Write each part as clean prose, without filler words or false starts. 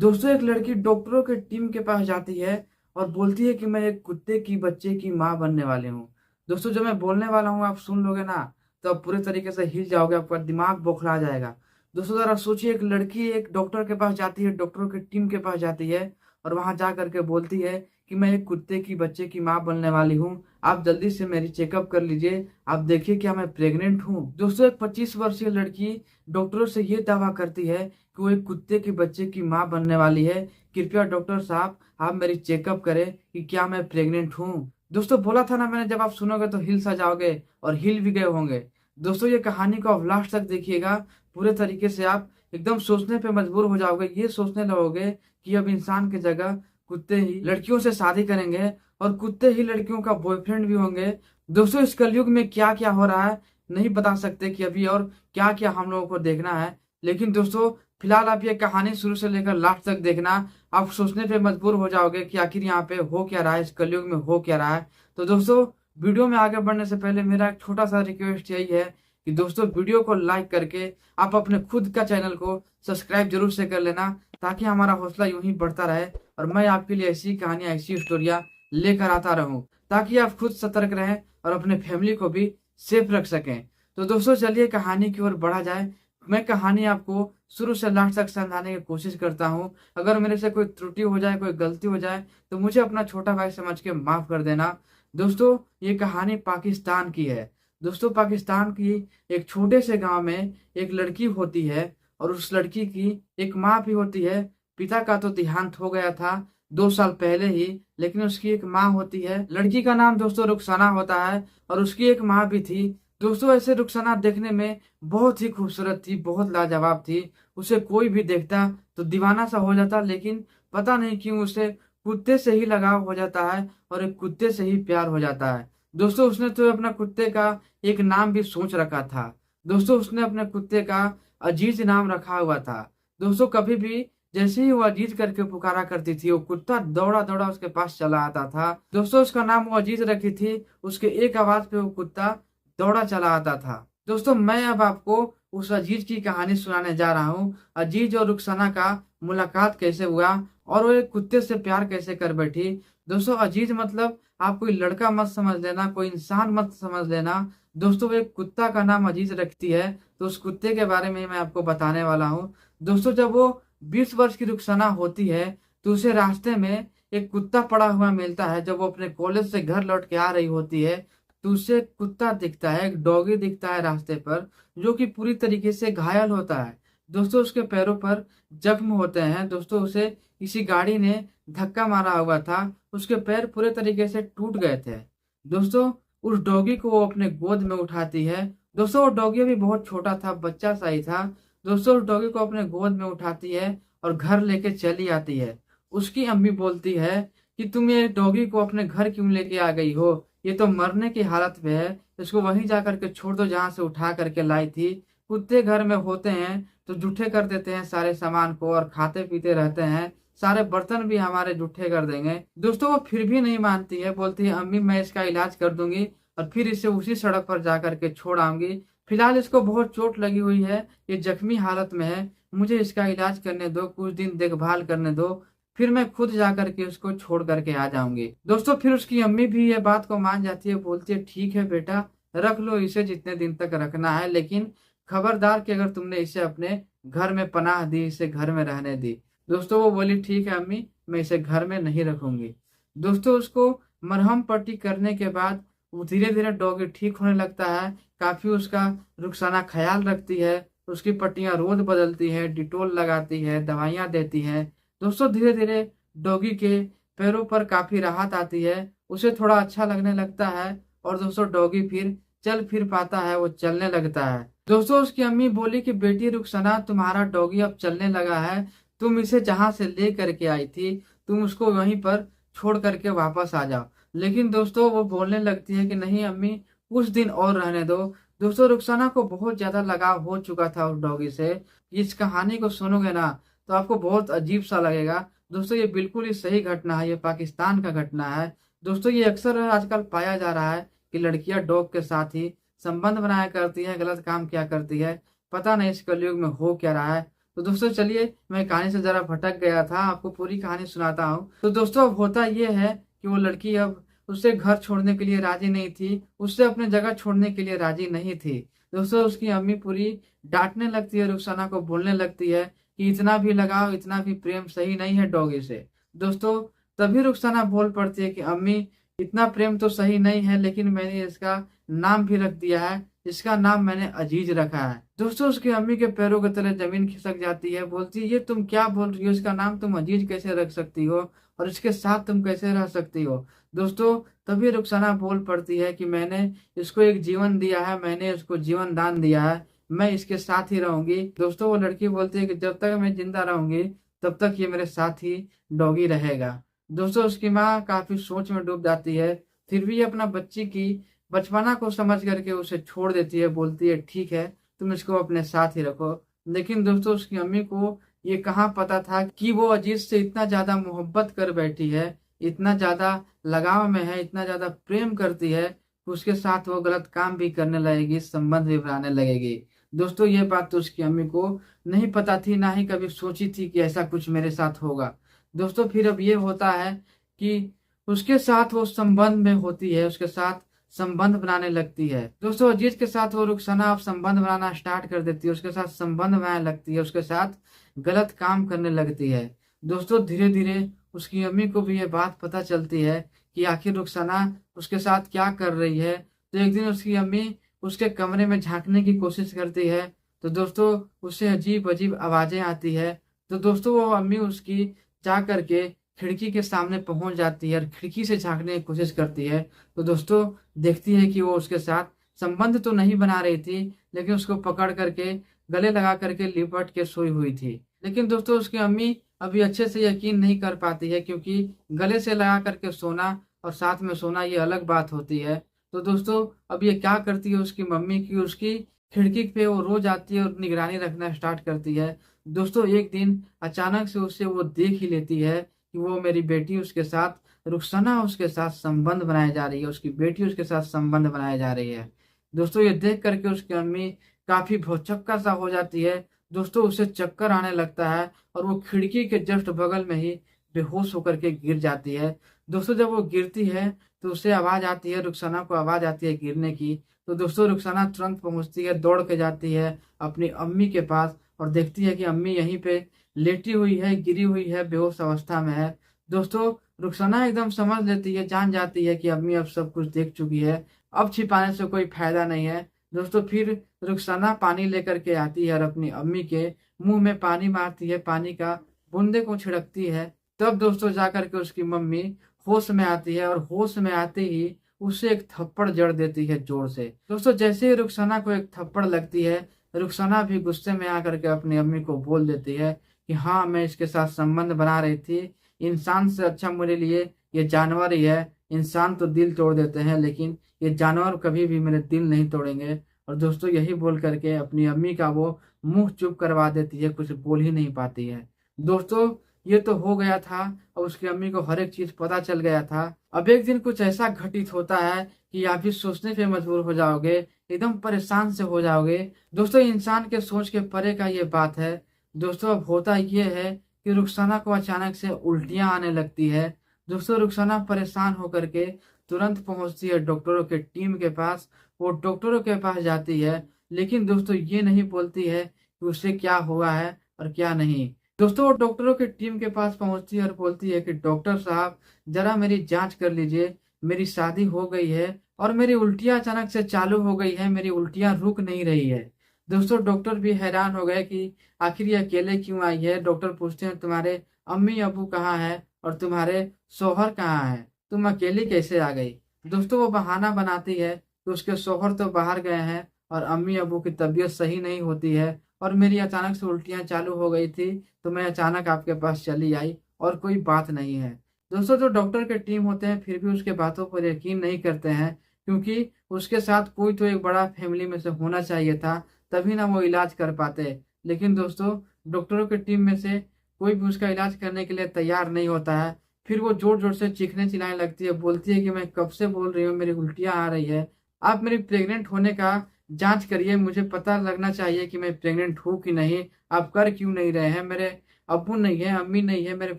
दोस्तों, एक लड़की डॉक्टरों के टीम के पास जाती है और बोलती है कि मैं एक कुत्ते की बच्चे की माँ बनने वाली हूँ। दोस्तों, जो मैं बोलने वाला हूँ आप सुन लोगे ना, तो आप पूरे तरीके से हिल जाओगे, आपका दिमाग बौखला जाएगा। दोस्तों, ज़रा सोचिए, एक लड़की एक डॉक्टर के पास जाती है, डॉक्टरों की टीम के पास जाती है और वहाँ जा कर के बोलती है कि मैं एक कुत्ते की बच्चे की माँ बनने वाली हूँ। आप जल्दी से मेरी चेकअप कर लीजिए, आप देखिए क्या मैं प्रेग्नेंट हूँ। दोस्तों, एक 25 वर्षीय लड़की डॉक्टरों से ये दावा करती है कि वो एक कुत्ते के बच्चे की माँ बनने वाली है। कृपया डॉक्टर साहब, आप मेरी चेकअप करें कि क्या मैं प्रेग्नेंट हूँ। दोस्तों, बोला था ना मैंने, जब आप सुनोगे तो हिल सा जाओगे और हिल भी गए होंगे। दोस्तों, ये कहानी को आप लास्ट तक देखिएगा, पूरे तरीके से आप एकदम सोचने पे मजबूर हो जाओगे। ये सोचने लगोगे कि अब इंसान की जगह कुत्ते ही लड़कियों से शादी करेंगे और कुत्ते ही लड़कियों का बॉयफ्रेंड भी होंगे। दोस्तों, इस कलयुग में क्या क्या हो रहा है नहीं बता सकते कि अभी, और क्या क्या हम लोगों को देखना है। लेकिन दोस्तों, फिलहाल आप ये कहानी शुरू से लेकर लास्ट तक देखना। आप सोचने पे मजबूर हो जाओगे कि आखिर यहाँ पे हो क्या रहा है, इस कलयुग में हो क्या रहा है। तो दोस्तों, वीडियो में आगे बढ़ने से पहले मेरा एक छोटा सा रिक्वेस्ट यही है कि दोस्तों, वीडियो को लाइक करके आप अपने खुद का चैनल को सब्सक्राइब जरूर से कर लेना, ताकि हमारा हौसला यूं ही बढ़ता रहे और मैं आपके लिए ऐसी कहानियां, ऐसी स्टोरियां लेकर आता रहूं, ताकि आप खुद सतर्क रहें और अपने फैमिली को भी सेफ रख सकें। तो दोस्तों, चलिए कहानी की ओर बढ़ा जाए। मैं कहानी आपको शुरू से लास्ट तक समझाने की कोशिश करता हूँ। अगर मेरे से कोई त्रुटि हो जाए, कोई गलती हो जाए, तो मुझे अपना छोटा भाई समझ के माफ कर देना। दोस्तों, ये कहानी पाकिस्तान की है। दोस्तों, पाकिस्तान की एक छोटे से गांव में एक लड़की होती है और उस लड़की की एक माँ भी होती है। पिता का तो देहांत हो गया था 2 साल पहले ही, लेकिन उसकी एक माँ होती है। लड़की का नाम दोस्तों रुखसाना होता है और उसकी एक माँ भी थी। दोस्तों, ऐसे रुखसाना देखने में बहुत ही खूबसूरत थी, बहुत लाजवाब थी। उसे कोई भी देखता तो दीवाना सा हो जाता, लेकिन पता नहीं क्यों उसे कुत्ते से ही लगाव हो जाता है और एक कुत्ते से ही प्यार हो जाता है। दोस्तों, उसने तो अपना कुत्ते का एक नाम भी सोच रखा था। दोस्तों, उसने अपने कुत्ते का अजीज नाम रखा हुआ था। दोस्तों, कभी भी जैसे ही वो अजीज करके पुकारा करती थी, वो कुत्ता दौड़ा दौड़ा उसके पास चला आता था। दोस्तों, उसका नाम वो अजीज रखी थी, उसके एक आवाज पे वो कुत्ता दौड़ा चला आता था। दोस्तों, मैं अब आपको उस अजीज की कहानी सुनाने जा रहा हूँ। अजीज और रुखसाना का मुलाकात कैसे हुआ और वो एक कुत्ते से प्यार कैसे कर बैठी। दोस्तों, अजीज मतलब आप कोई लड़का मत समझ लेना, कोई इंसान मत समझ लेना। दोस्तों, एक कुत्ता का नाम अजीज रखती है, तो उस कुत्ते के बारे में मैं आपको बताने वाला हूँ। दोस्तों, जब वो 20 वर्ष की रुखसाना होती है, तो उसे रास्ते में एक कुत्ता पड़ा हुआ मिलता है। जब वो अपने कॉलेज से घर लौट के आ रही होती है, तो उसे एक कुत्ता दिखता है, एक डॉगी दिखता है रास्ते पर, जो कि पूरी तरीके से घायल होता है। दोस्तों, उसके पैरों पर जख्म होते हैं। दोस्तों, उसे किसी गाड़ी ने धक्का मारा हुआ था, उसके पैर पूरे तरीके से टूट गए थे। दोस्तों, उस डॉगी को वो अपने गोद में उठाती है। दोस्तों, वो डॉगी भी बहुत छोटा था, बच्चा सा ही था। दोस्तों, उस डॉगी को अपने गोद में उठाती है और घर लेके चली आती है। उसकी अम्मी बोलती है कि तुम ये डॉगी को अपने घर क्यों लेके आ गई हो, ये तो मरने की हालत में है, इसको वहीं जा करके छोड़ दो जहां से उठा करके लाई थी। कुत्ते घर में होते हैं तो जूठे कर देते हैं सारे सामान को और खाते पीते रहते हैं, सारे बर्तन भी हमारे जूठे कर देंगे। दोस्तों, वो फिर भी नहीं मानती है, बोलती है अम्मी मैं इसका इलाज कर दूंगी और फिर इसे उसी सड़क पर जा करके छोड़ आऊंगी। फिलहाल इसको बहुत चोट लगी हुई है, ये जख्मी हालत में है, मुझे इसका इलाज करने दो, कुछ दिन देखभाल करने दो, फिर मैं खुद जा करके उसको छोड़ करके आ जाऊंगी। दोस्तों, फिर उसकी अम्मी भी ये बात को मान जाती है, बोलती है ठीक है बेटा, रख लो इसे जितने दिन तक रखना है, लेकिन खबरदार कि अगर तुमने इसे अपने घर में पनाह दी, इसे घर में रहने दी। दोस्तों, वो बोली ठीक है अम्मी, मैं इसे घर में नहीं रखूंगी। दोस्तों, उसको मरहम पट्टी करने के बाद वो धीरे धीरे डॉगी ठीक होने लगता है। काफी उसका रुखसाना ख्याल रखती है, उसकी पट्टियां रोज बदलती है, डिटोल लगाती है, दवाइयां देती है। दोस्तों, धीरे धीरे डॉगी के पैरों पर काफी राहत आती है, उसे थोड़ा अच्छा लगने लगता है और दोस्तों डॉगी फिर चल फिर पाता है, वो चलने लगता है। दोस्तों, उसकी अम्मी बोली कि बेटी रुखसाना, तुम्हारा डॉगी अब चलने लगा है, तुम इसे जहां से ले करके आई थी, तुम उसको वहीं पर छोड़ करके वापस आ जाओ। लेकिन दोस्तों, वो बोलने लगती है कि नहीं अम्मी, कुछ दिन और रहने दो। दोस्तों, रुखसाना को बहुत ज्यादा लगाव हो चुका था उस डॉगी से। इस कहानी को सुनोगे ना तो आपको बहुत अजीब सा लगेगा। दोस्तों, ये बिल्कुल ही सही घटना है, ये पाकिस्तान का घटना है। दोस्तों, ये अक्सर आजकल पाया जा रहा है कि लड़कियां डॉग के साथ ही संबंध बनाया करती हैं, गलत काम किया करती है। पता नहीं इस कलयुग में हो क्या रहा है। तो दोस्तों चलिए, मैं कहानी से जरा भटक गया था, आपको पूरी कहानी सुनाता हूँ। तो दोस्तों अब होता ये है कि वो लड़की अब उससे घर छोड़ने के लिए राजी नहीं थी, उससे अपने जगह छोड़ने के लिए राजी नहीं थी। दोस्तों उसकी अम्मी पूरी डांटने लगती है, रुखसाना को बोलने लगती है कि इतना भी लगाव, इतना भी प्रेम सही नहीं है डॉगी से। दोस्तों तभी रुखसाना बोल पड़ती है कि अम्मी, इतना प्रेम तो सही नहीं है, लेकिन मैंने इसका नाम भी रख दिया है, इसका नाम मैंने अजीज रखा है। दोस्तों उसकी अम्मी के पैरों के तले जमीन खिसक जाती है, बोलती है ये तुम क्या बोल रही हो, इसका नाम तुम अजीज कैसे रख सकती हो और इसके साथ तुम कैसे रह सकती हो। दोस्तों तभी रुखसाना बोल पड़ती है कि मैंने इसको एक जीवन दिया है, मैंने इसको जीवन दान दिया है, मैं इसके साथ ही रहूंगी। दोस्तों वो लड़की बोलती है कि जब तक मैं जिंदा रहूंगी तब तक ये मेरे साथ ही डॉगी रहेगा। दोस्तों उसकी माँ काफी सोच में डूब जाती है, फिर भी अपना बच्ची की बचपना को समझ करके उसे छोड़ देती है, बोलती है ठीक है तुम इसको अपने साथ ही रखो। लेकिन दोस्तों उसकी अम्मी को ये कहाँ पता था कि वो अजीज से इतना ज्यादा मोहब्बत कर बैठी है, इतना ज्यादा लगाव में है, इतना ज्यादा प्रेम करती है कि उसके साथ वो गलत काम भी करने लगेगी, संबंध भी बनाने लगेगी। दोस्तों ये बात तो उसकी अम्मी को नहीं पता थी, ना ही कभी सोची थी कि ऐसा कुछ मेरे साथ होगा। दोस्तों फिर अब ये होता है कि उसके साथ वो संबंध में होती है, उसके साथ संबंध बनाने लगती है। दोस्तों अजीज के साथ वो रुखसाना अब संबंध बनाना स्टार्ट कर देती है, उसके साथ संबंध बनाने लगती है, उसके साथ गलत काम करने लगती है। दोस्तों धीरे धीरे उसकी अम्मी को भी ये बात पता चलती है कि आखिर रुखसाना उसके साथ क्या कर रही है। तो एक दिन उसकी अम्मी उसके कमरे में झांकने की कोशिश करती है, तो दोस्तों उससे अजीब अजीब आवाजें आती है। तो दोस्तों वो अम्मी उसकी जा करके खिड़की के सामने पहुंच जाती है और खिड़की से झांकने की कोशिश करती है। तो दोस्तों देखती है कि वो उसके साथ संबंध तो नहीं बना रही थी, लेकिन उसको पकड़ करके गले लगा करके लिपट के सोई हुई थी। लेकिन दोस्तों उसकी अम्मी अभी अच्छे से यकीन नहीं कर पाती है, क्योंकि गले से लगा करके सोना और साथ में सोना ये अलग बात होती है। तो दोस्तों अब ये क्या करती है उसकी मम्मी की, उसकी खिड़की पे वो रोज आती है और निगरानी रखना स्टार्ट करती है। दोस्तों एक दिन अचानक से उससे वो देख ही लेती है कि वो मेरी बेटी उसके साथ रुखसाना उसके साथ संबंध बनाए जा रही है, उसकी बेटी उसके साथ संबंध बनाए जा रही है। दोस्तों ये देख करके उसकी अम्मी काफी भौचक्का सा हो जाती है। दोस्तों उसे चक्कर आने लगता है और वो खिड़की के जस्ट बगल में ही बेहोश होकर के गिर जाती है। दोस्तों जब वो गिरती है तो उसे आवाज आती है, रुखसाना को आवाज आती है गिरने की। तो दोस्तों रुखसाना तुरंत पहुंचती है, दौड़ के जाती है अपनी अम्मी के पास और देखती है कि अम्मी यहीं पे लेटी हुई है, गिरी हुई है, बेहोश अवस्था में है। दोस्तों रुखसाना एकदम समझ लेती है, जान जाती है कि अम्मी अब सब कुछ देख चुकी है, अब छिपाने से कोई फायदा नहीं है। दोस्तों फिर रुखसाना पानी लेकर के आती है और अपनी अम्मी के मुंह में पानी मारती है, पानी का बूंदे को छिड़कती है। तब दोस्तों जाकर के उसकी मम्मी होश में आती है और होश में आते ही उसे एक थप्पड़ जड़ देती है जोर से। दोस्तों जैसे ही रुखसाना को एक थप्पड़ लगती है, रुखसाना भी गुस्से में आकर के अपनी अम्मी को बोल देती है कि हाँ मैं इसके साथ संबंध बना रही थी, इंसान से अच्छा मेरे लिए ये जानवर ही है। इंसान तो दिल तोड़ देते हैं, लेकिन ये जानवर कभी भी मेरे दिल नहीं तोड़ेंगे। और दोस्तों यही बोल करके अपनी अम्मी का वो मुंह चुप करवा देती है, कुछ बोल ही नहीं पाती है। दोस्तों ये तो हो गया था, और उसकी अम्मी को हर एक चीज पता चल गया था। अब एक दिन कुछ ऐसा घटित होता है कि आप भी सोचने पे मजबूर हो जाओगे, एकदम परेशान से हो जाओगे। दोस्तों इंसान के सोच के परे का ये बात है। दोस्तों अब होता ये है कि रुखसाना को अचानक से उल्टियां आने लगती है। दोस्तों रुखसाना परेशान होकर के तुरंत पहुंचती है डॉक्टरों के टीम के पास। वो डॉक्टरों के पास जाती है, लेकिन दोस्तों ये नहीं बोलती है कि उसे क्या हुआ है और क्या नहीं। दोस्तों वो डॉक्टरों की टीम के पास पहुंचती है और बोलती है कि डॉक्टर साहब जरा मेरी जांच कर लीजिए, मेरी शादी हो गई है और मेरी उल्टियां अचानक से चालू हो गई है, मेरी उल्टियां रुक नहीं रही है। दोस्तों डॉक्टर भी हैरान हो गए कि आखिर ये अकेले क्यों आई है। डॉक्टर पूछते हैं तुम्हारे अम्मी अबू कहाँ है और तुम्हारे शौहर कहाँ है, तुम अकेली कैसे आ गई। दोस्तों वो बहाना बनाती है कि उसके शौहर तो बाहर गए हैं और अम्मी अबू की तबीयत सही नहीं होती है और मेरी अचानक से उल्टियां चालू हो गई थी, तो मैं अचानक आपके पास चली आई और कोई बात नहीं है। दोस्तों जो डॉक्टर के टीम होते हैं फिर भी उसके बातों पर यकीन नहीं करते हैं, क्योंकि उसके साथ कोई तो एक बड़ा फैमिली में से होना चाहिए था, तभी ना वो इलाज कर पाते। लेकिन दोस्तों डॉक्टरों की टीम में से कोई भी उसका इलाज करने के लिए तैयार नहीं होता है। फिर वो जोर जोर से चीखने चिल्लाने लगती है, बोलती है कि मैं कब से बोल रही हूँ मेरी उल्टियाँ आ रही है, आप मेरी प्रेग्नेंट होने का जाँच करिए, मुझे पता लगना चाहिए कि मैं प्रेग्नेंट हूँ कि नहीं। आप कर क्यों नहीं रहे हैं? मेरे अब्बू नहीं है, अम्मी नहीं है, मेरे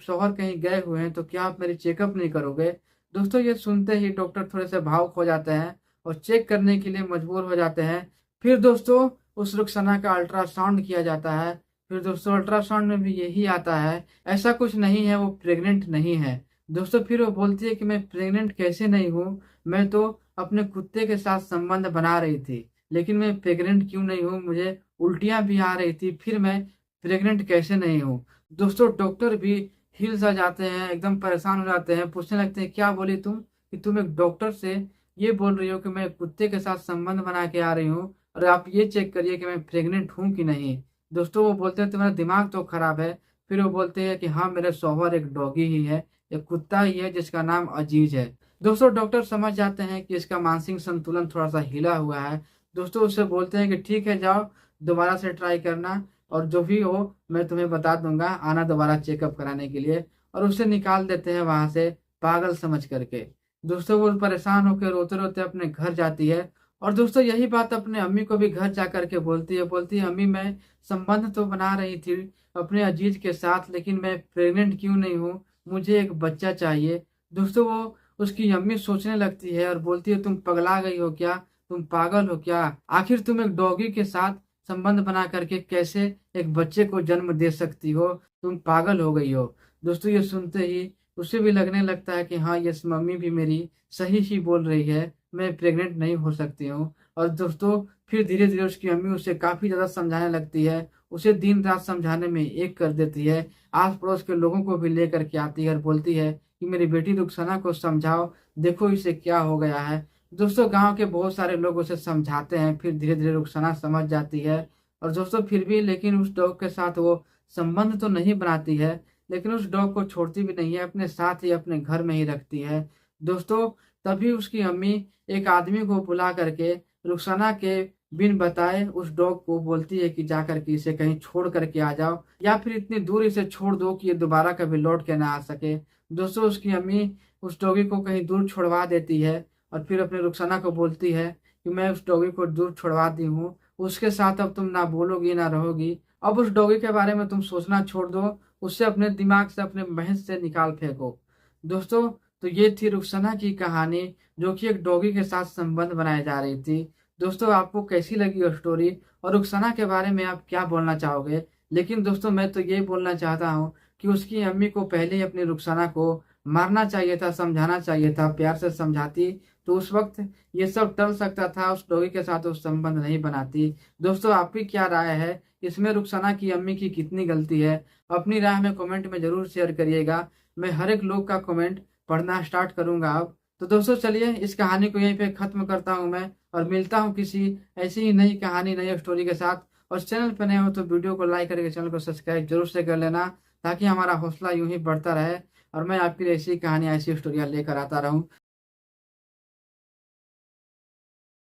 शौहर कहीं गए हुए हैं, तो क्या आप मेरी चेकअप नहीं करोगे? दोस्तों, ये सुनते ही डॉक्टर थोड़े-से भावुक हो जाते हैं और चेक करने के लिए मजबूर हो जाते हैं। फिर दोस्तों, उस रुखसाना का अल्ट्रासाउंड किया जाता है। फिर दोस्तों, अल्ट्रासाउंड में भी यही आता है, ऐसा कुछ नहीं है, वो प्रेग्नेंट नहीं है। दोस्तों, फिर वो बोलती है कि मैं प्रेग्नेंट कैसे नहीं हूँ? मैं तो अपने कुत्ते के साथ संबंध बना रही थी, लेकिन मैं प्रेग्नेंट क्यों नहीं हूँ? मुझे उल्टियाँ भी आ रही थी, फिर मैं प्रेग्नेंट कैसे नहीं हूँ? दोस्तों, डॉक्टर भी हिल-सा जाते हैं, एकदम परेशान हो जाते हैं, पूछने लगते हैं, "क्या बोली तुम? कि तुम एक डॉक्टर से ये बोल रही हो कि मैं कुत्ते के साथ संबंध बना के आ रही हूँ और आप ये चेक करिए कि मैं प्रेग्नेंट हूँ कि नहीं?" दोस्तों, वो बोलते हैं, "तुम्हारा दिमाग तो खराब है।" फिर वो बोलते हैं कि, "हाँ, मेरे शौहर एक डॉगी ही है, एक कुत्ता ही है जिसका नाम अजीज़ है।" दोस्तों, डॉक्टर समझ जाते हैं कि इसका मानसिक संतुलन थोड़ा-सा हिला हुआ है। दोस्तों, उससे बोलते हैं कि ठीक है, जाओ दोबारा से ट्राई करना और जो भी हो मैं तुम्हें बता दूँगा, आना दोबारा चेकअप कराने के लिए, और उसे निकाल देते हैं वहाँ से पागल समझ कर के। दोस्तों, वो परेशान होके रोते-रोते अपने घर जाती है और दोस्तों, यही बात अपने अम्मी को भी घर जा कर के बोलती है, "अम्मी, मैं संबंध तो बना रही थी अपने अजीज़ के साथ, लेकिन मैं प्रेग्नेंट क्यों नहीं हूँ? मुझे एक बच्चा चाहिए।" दोस्तों, वो उसकी अम्मी सोचने लगती है और बोलती है, "तुम पगला गई हो क्या? तुम पागल हो क्या? आखिर तुम एक डॉगी के साथ संबंध बना करके कैसे एक बच्चे को जन्म दे सकती हो? तुम पागल हो गई हो।" दोस्तों, ये सुनते ही उसे भी लगने लगता है कि हाँ, ये मम्मी भी मेरी सही ही बोल रही है, मैं प्रेग्नेंट नहीं हो सकती हूँ। और दोस्तों, फिर धीरे-धीरे उसकी अम्मी उसे काफ़ी ज़्यादा समझाने लगती है, उसे दिन-रात समझाने में एक कर देती है, आस-पड़ोस के लोगों को भी लेकर के आती है और बोलती है कि मेरी बेटी रुखसाना को समझाओ, देखो इसे क्या हो गया है। दोस्तों, गाँव के बहुत सारे लोग उसे समझाते हैं, फिर धीरे-धीरे रुखसाना समझ जाती है और दोस्तों, फिर भी लेकिन उस डॉग के साथ वो संबंध तो नहीं बनाती है, लेकिन उस डॉग को छोड़ती भी नहीं है, अपने साथ ही अपने घर में ही रखती है। दोस्तों, तभी उसकी अम्मी एक आदमी को बुला करके रुखसाना के बिन बताए उस डॉग को बोलती है कि जा कर के इसे कहीं छोड़ कर के आ जाओ या फिर इतनी दूर इसे छोड़ दो कि ये दोबारा कभी लौट के ना आ सके। दोस्तों, उसकी अम्मी उस डॉगी को कहीं दूर छुड़वा देती है और फिर अपने रुखसाना को बोलती है कि मैं उस डॉगी को दूर छुड़वा दी हूँ, उसके साथ अब तुम ना बोलोगी ना रहोगी। अब उस डॉगी के बारे में तुम सोचना छोड़ दो, उसे अपने दिमाग से, अपने महज़ से निकाल फेंको। दोस्तों, तो ये थी रुखसाना की कहानी, जो कि एक डॉगी के साथ संबंध बनाए जा रही थी। दोस्तों, आपको कैसी लगी ये स्टोरी और रुखसाना के बारे में आप क्या बोलना चाहोगे? लेकिन दोस्तों, मैं तो ये बोलना चाहता हूँ कि उसकी अम्मी को पहले ही अपनी रुखसाना को मारना चाहिए था, समझाना चाहिए था, प्यार से समझाती, तो उस वक़्त ये सब टल सकता था, उस डॉगी के साथ वो संबंध नहीं बनाती। दोस्तों, आपकी क्या राय है? इसमें रुखसाना की अम्मी की कितनी गलती है? अपनी राय हमें कमेंट में ज़रूर शेयर करिएगा। मैं हर एक लोग का कमेंट पढ़ना स्टार्ट करूँगा अब। तो दोस्तों, चलिए इस कहानी को यहीं पे ख़त्म करता हूँ मैं और मिलता हूँ किसी ऐसी ही नई कहानी, नई स्टोरी के साथ। और चैनल पे नए हो तो वीडियो को लाइक करके चैनल को सब्सक्राइब ज़रूर से कर लेना, ताकि हमारा हौसला यूँ ही बढ़ता रहे और मैं आपके लिए ऐसी कहानियाँ, ऐसी स्टोरियाँ लेकर आता रहूँ।